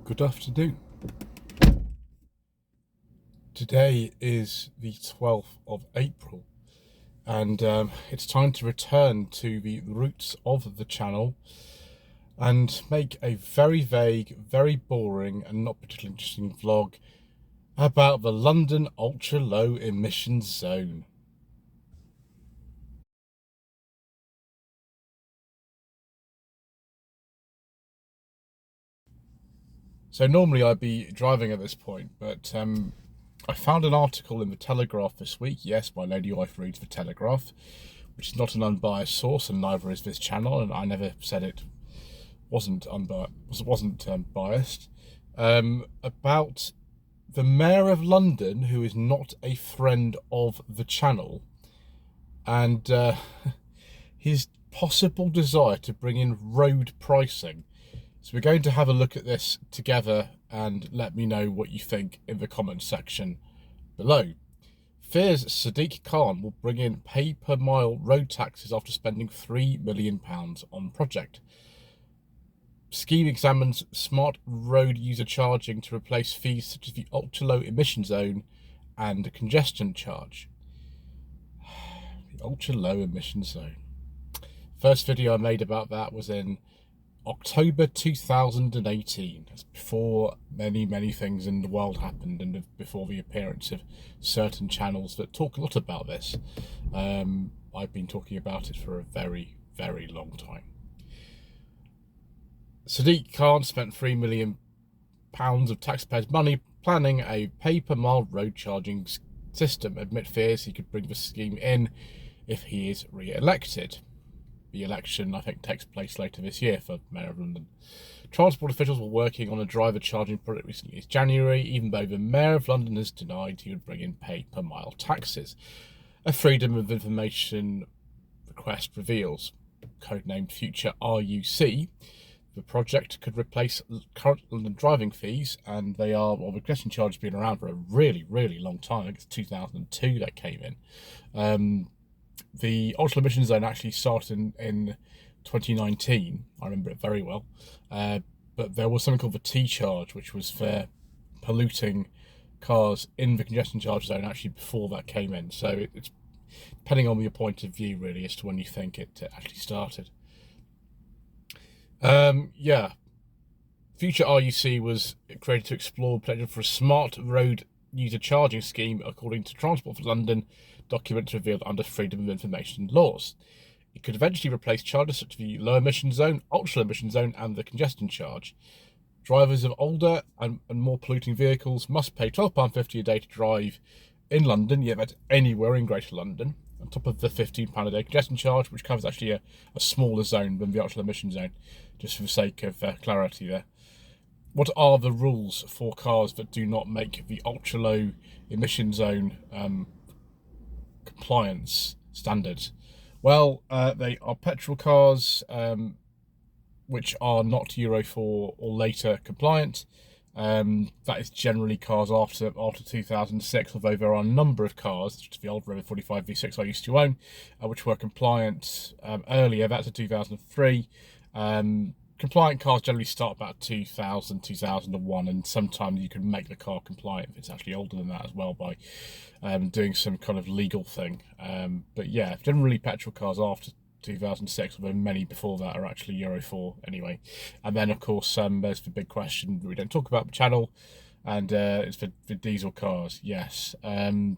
Good afternoon. Today is the 12th of April and it's time to return to the roots of the channel and make a very vague, very boring and not particularly interesting vlog about the London ultra low emissions zone. So normally I'd be driving at this point, but I found an article in the Telegraph this week. Yes, my lady wife reads the Telegraph, which is not an unbiased source, and neither is this channel, and I never said it wasn't biased, about the Mayor of London, who is not a friend of the channel, and his possible desire to bring in road pricing. So we're going to have a look at this together and let me know what you think in the comments section below. Fears Sadiq Khan will bring in pay per mile road taxes after spending £3 million on project. Scheme examines smart road user charging to replace fees such as the ultra low emission zone and congestion charge. The ultra low emission zone. First video I made about that was in October 2018. That's before many things in the world happened and before the appearance of certain channels that talk a lot about this. I've been talking about it for a very long time. Sadiq Khan spent £3 million of taxpayers' money planning a pay-per-mile road charging system. Amid fears he could bring the scheme in if he is re-elected. The election, I think, takes place later this year for Mayor of London. Transport officials were working on a driver charging project recently as January, even though the Mayor of London has denied he would bring in pay-per-mile taxes. A Freedom of Information request reveals, codenamed Future RUC, the project could replace current London driving fees, and they are, well, the congestion charge has been around for a really long time. I think it's 2002 that came in. The ultra emission zone actually started in 2019. I remember it very well. But there was something called the T charge, which was for polluting cars in the congestion charge zone actually before that came in. So it's depending on your point of view really as to when you think it actually started. Yeah. Future RUC was created to explore potential for a smart road user charging scheme according to Transport for London documents revealed under Freedom of Information laws. It could eventually replace charges such as the low emission zone, ultra emission zone and the congestion charge. Drivers of older and more polluting vehicles must pay £12.50 a day to drive in London, yet that's anywhere in Greater London, on top of the £15 a day congestion charge, which covers actually a smaller zone than the ultra emission zone, just for the sake of clarity there. What are the rules for cars that do not make the ultra low emission zone compliance standards? Well, they are petrol cars which are not Euro 4 or later compliant. That is generally cars after 2006, although there are a number of cars, such as the old Revo 45 V6 I used to own, which were compliant earlier. That's a 2003. Compliant cars generally start about 2000, 2001, and sometimes you can make the car compliant if it's actually older than that as well by doing some kind of legal thing. But yeah, generally petrol cars after 2006, although many before that are actually Euro 4 anyway. And then of course there's the big question that we don't talk about the channel, and it's for diesel cars. Yes, there's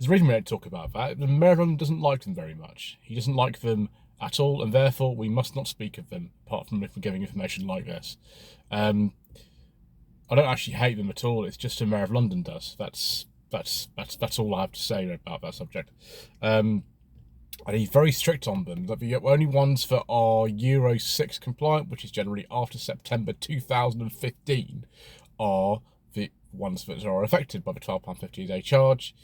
a reason we don't talk about that. The Mayor of London doesn't like them very much. He doesn't like them at all, and therefore we must not speak of them apart from if we're giving information like this. I don't actually hate them at all. It's just the Mayor of London does. That's all I have to say about that subject. And he's very strict on them. The only ones that are Euro 6 compliant, which is generally after September 2015, are the ones that are affected by the £12.50 a day charge.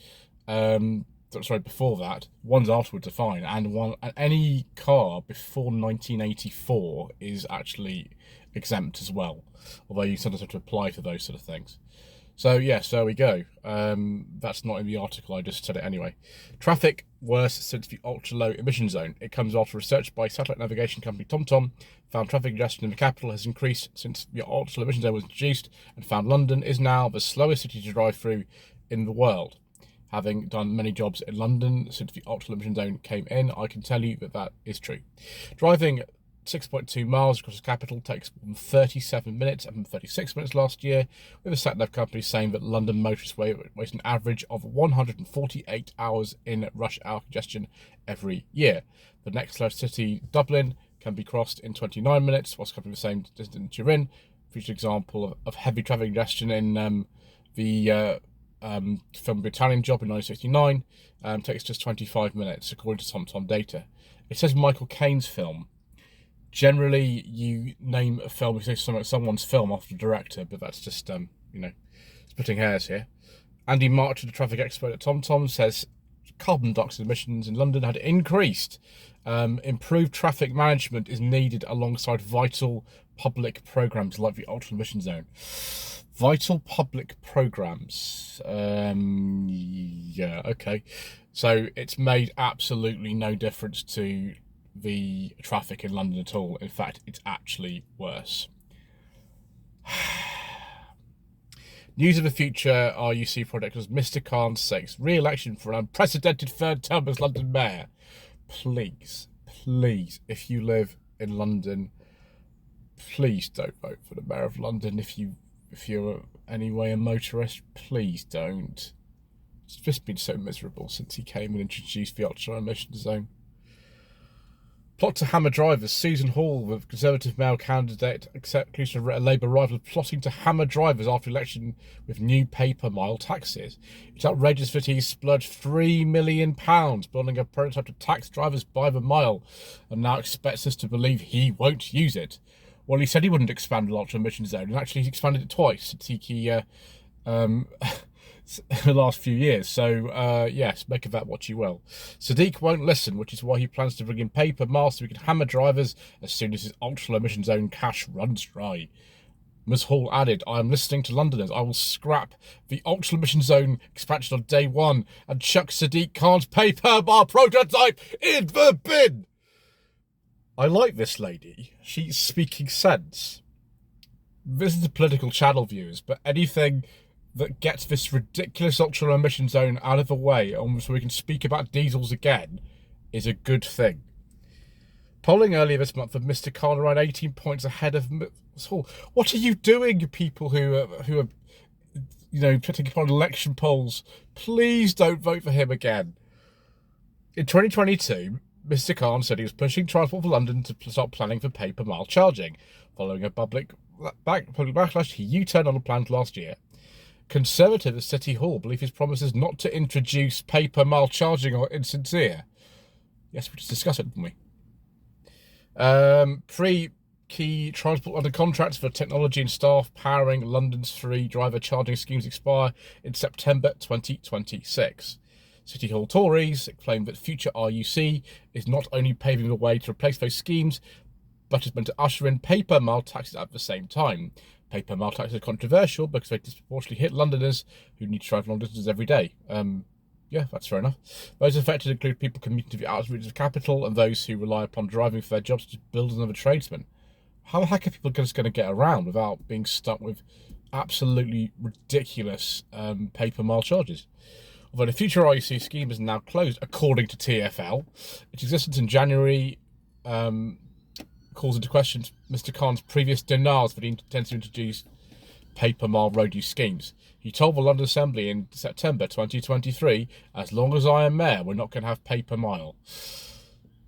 Sorry, before that, ones afterwards are fine, and any car before 1984 is actually exempt as well, although you sometimes have to apply for those sort of things. So yes, there we go. That's not in the article, I just said it anyway. Traffic worse since the ultra-low emission zone. It comes after research by satellite navigation company TomTom found traffic congestion in the capital has increased since the ultra-low emission zone was introduced, and found London is now the slowest city to drive through in the world. Having done many jobs in London since the ultra-low emission zone came in, I can tell you that that is true. Driving 6.2 miles across the capital takes 37 minutes, and 36 minutes last year, with a sat-nav company saying that London motorists waste an average of 148 hours in rush hour congestion every year. The next closest city, Dublin, can be crossed in 29 minutes, whilst covering the same distance you're in. Featured example of heavy traffic congestion in the film The Italian Job in 1969, takes just 25 minutes, according to TomTom data. It says Michael Caine's film. Generally, you name a film, you say someone's film after the director, but that's just, splitting hairs here. Andy March, the traffic expert at TomTom, says carbon dioxide emissions in London had increased. Improved traffic management is needed alongside vital public programmes like the ultra emission zone. Vital public programmes. Yeah, okay. So it's made absolutely no difference to the traffic in London at all. In fact, it's actually worse. News of the future RUC project was Mr. Khan seeks re-election for an unprecedented third term as London Mayor. Please, if you live in London, please don't vote for the Mayor of London. If you're anyway a motorist, please don't. It's just been so miserable since he came and introduced the ultra emission zone. Plot to hammer drivers. Susan Hall, the Conservative male candidate, accused of a Labour rival, plotting to hammer drivers after election with new paper mile taxes. It's outrageous that he splurged £3 million building a prototype to tax drivers by the mile, and now expects us to believe he won't use it. Well, he said he wouldn't expand the ultra emission zone, and actually he's expanded it twice since he the last few years. So yes, make of that what you will. Sadiq won't listen, which is why he plans to bring in paper miles so he can hammer drivers as soon as his ultra emission zone cash runs dry. Ms Hall added, I am listening to Londoners. I will scrap the ultra emission zone expansion on day one and chuck Sadiq Khan's paper mile prototype in the bin. I like this lady. She's speaking sense. This is the political channel, viewers, but anything that gets this ridiculous ultra emission zone out of the way so we can speak about diesels again is a good thing. Polling earlier this month of Mr. Khan around 18 points ahead of Ms Hall. What are you doing, people who are putting upon election polls? Please don't vote for him again. In 2022, Mr. Khan said he was pushing Transport for London to start planning for paper mile charging. Following a public backlash, he U-turned on the plans last year. Conservatives at City Hall believe his promises not to introduce paper mile charging are insincere. Yes, we just discussed it, didn't we? Pre-key Transport under contracts for technology and staff powering London's free driver charging schemes expire in September 2026. City Hall Tories claim that future RUC is not only paving the way to replace those schemes, but is meant to usher in paper mile taxes at the same time. Paper mile taxes are controversial because they disproportionately hit Londoners who need to drive long distances every day. Yeah, that's fair enough. Those affected include people commuting to the outskirts of the capital and those who rely upon driving for their jobs, such as builders and other tradesmen. How the heck are people just going to get around without being stuck with absolutely ridiculous paper mile charges? Although the future RUC scheme is now closed, according to TfL, its existence in January calls into question Mr. Khan's previous denials that he intends to introduce paper mile road use schemes. He told the London Assembly in September 2023, as long as I am mayor, we're not going to have paper mile.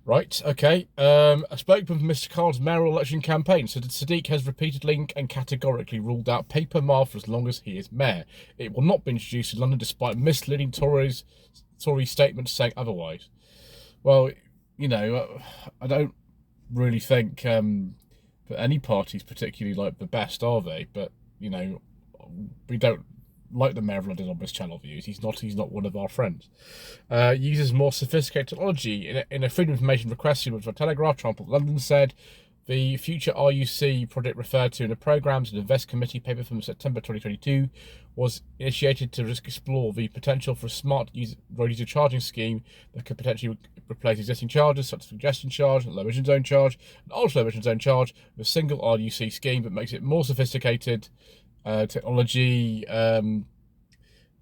Right, okay. A spokesman for Mr. Khan's mayoral election campaign said that Sadiq has repeatedly and categorically ruled out paper mile for as long as he is mayor. It will not be introduced in London despite misleading Tory statements saying otherwise. Well, I don't really think that any party's particularly like the best, are they? But we don't like the Mayor of London on this channel views. He's not one of our friends. Uses more sophisticated technology in a freedom of information request which the Telegraph. Transport London said The future RUC project referred to in the Programmes and Invest Committee paper from September 2022 was initiated to explore the potential for a smart road user charging scheme that could potentially replace existing charges such as congestion charge, low emission zone charge, and ultra low emission zone charge with a single RUC scheme that makes it more sophisticated technology and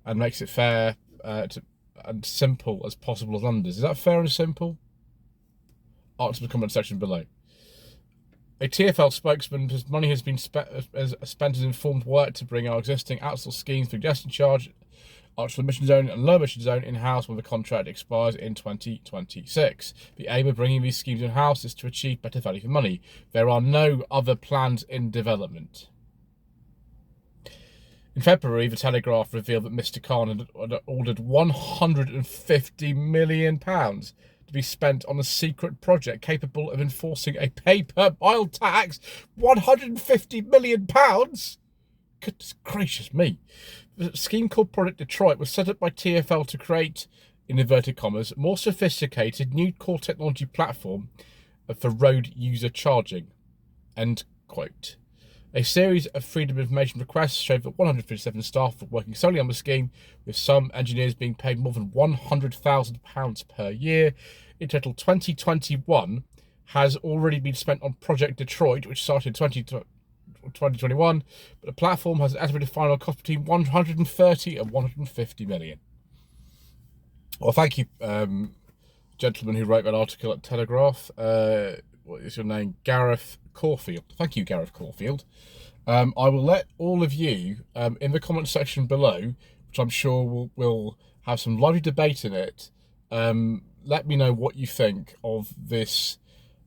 makes it fair and simple as possible as London's. Is that fair and simple? Answer the comment section below. A TfL spokesman says money has been spent as informed work to bring our existing outsourced schemes for congestion charge, ultra emission zone and low emission zone in-house when the contract expires in 2026. The aim of bringing these schemes in-house is to achieve better value for money. There are no other plans in development. In February, the Telegraph revealed that Mr. Khan had ordered £150 million to be spent on a secret project capable of enforcing a pay-per-mile tax. £150 million? Goodness gracious me. The scheme called Project Detroit was set up by TfL to create, in inverted commas, more sophisticated new core technology platform for road user charging. End quote. A series of Freedom of Information requests showed that 157 staff were working solely on the scheme, with some engineers being paid more than £100,000 per year. In total, 2021 has already been spent on Project Detroit, which started in 2021, but the platform has an estimated final cost between 130 and 150 million. Well, thank you, gentleman who wrote that article at Telegraph. What is your name? Gareth Caulfield. Thank you, Gareth Caulfield. I will let all of you in the comment section below, which I'm sure will have some lively debate in it. Let me know what you think of this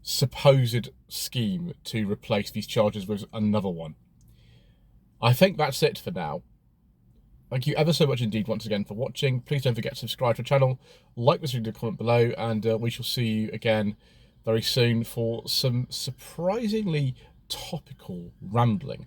supposed scheme to replace these charges with another one. I think that's it for now. Thank you ever so much indeed once again for watching. Please don't forget to subscribe to the channel, like this video, comment below, and we shall see you again very soon for some surprisingly topical rambling.